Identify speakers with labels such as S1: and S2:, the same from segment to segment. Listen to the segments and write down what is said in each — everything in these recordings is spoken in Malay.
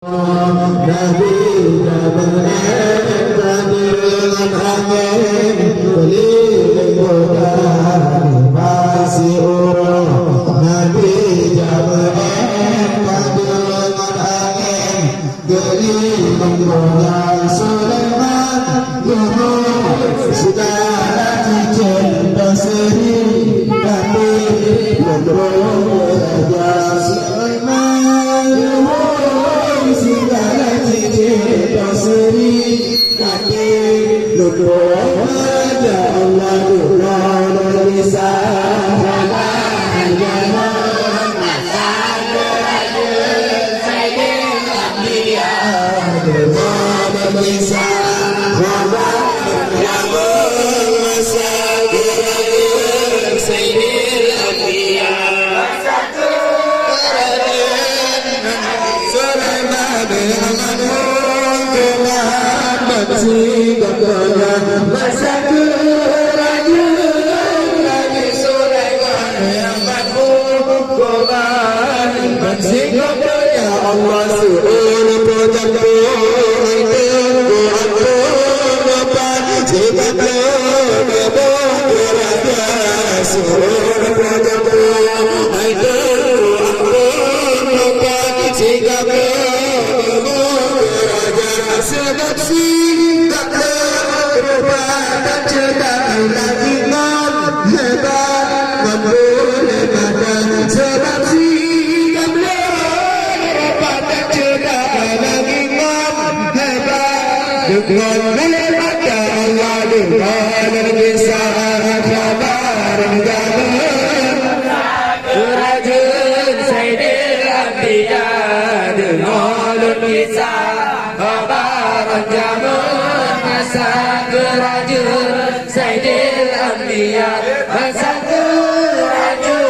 S1: Nabi Jamal dengan angin keliling kota masih urung. Nabi Jamal dengan angin keliling kota Sulaiman Yuhud segala cinta seri Nabi Jamal Raja Sulaiman Yuhud segala cinta seri Nabi Jamal Raja Allah Tuhan bisa Allah suruh projakku itu aku dapat jika berada suruh projakku itu aku dapat jika berada sebab singkat berubah cerdas lagi non hebat memboleh badan sebab dengan melibatkan Allah dengan bisa kabar menjamin
S2: Rajul Sayyidil Anbiya dengan bisa kabar menjamin masa kerajul Sayyidil Anbiya masa kerajul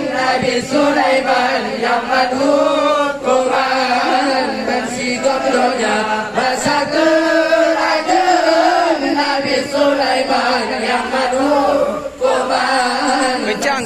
S2: Nabi Sulaiman yang madhub Quran dan sigapnya masa Sulaiman yang madhub Quran
S3: kencang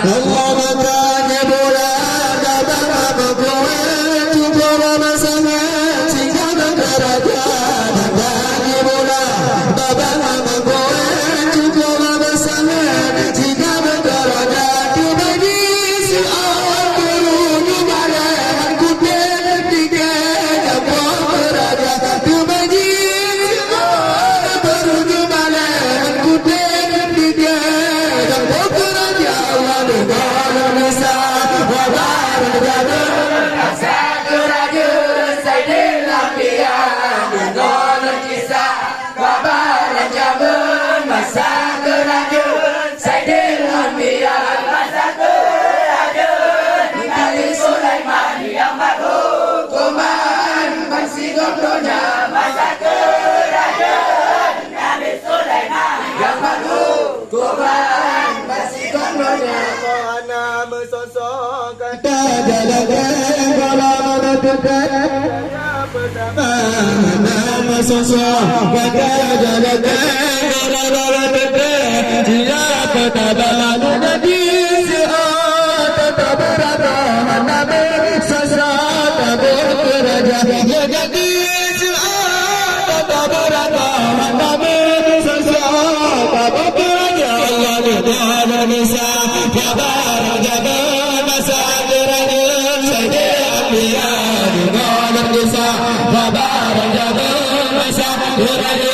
S1: Allah makanya bulan datang berkuat cukup masalah sehingga berkerajaan makanya bulan datang berkuat cukup masalah sehingga berkerajaan di majlis awal turun di malam kutip tiga jabah berada di majlis awal turun di malam kutip tiga jabah berada Allah dengan nisa wabar berada
S2: masa kerajul Sayyidil Anbiya dengan kisah kabar menjamin masa kerajul Sayyidil Anbiya masa kerajul Nabi Sulaiman yang madhub Quran masih goblonya masa kerajul Nabi Sulaiman yang madhub Quran masih goblonya
S1: Ana mesosokkan tajalakan kalau mendekat Ana mesosokkan tajalakan kalau mendekat Siapa tabahan Nabi sihat tetap berada Nabi sesat tak berkeraja Ya jadi sihat tetap berada Nabi sesat tak berkeraja Allah Tuhan Indonesia kabar jaga masa kerajaan Sayyidil Anbiya dengan kisah kabar jaga masa kerajaan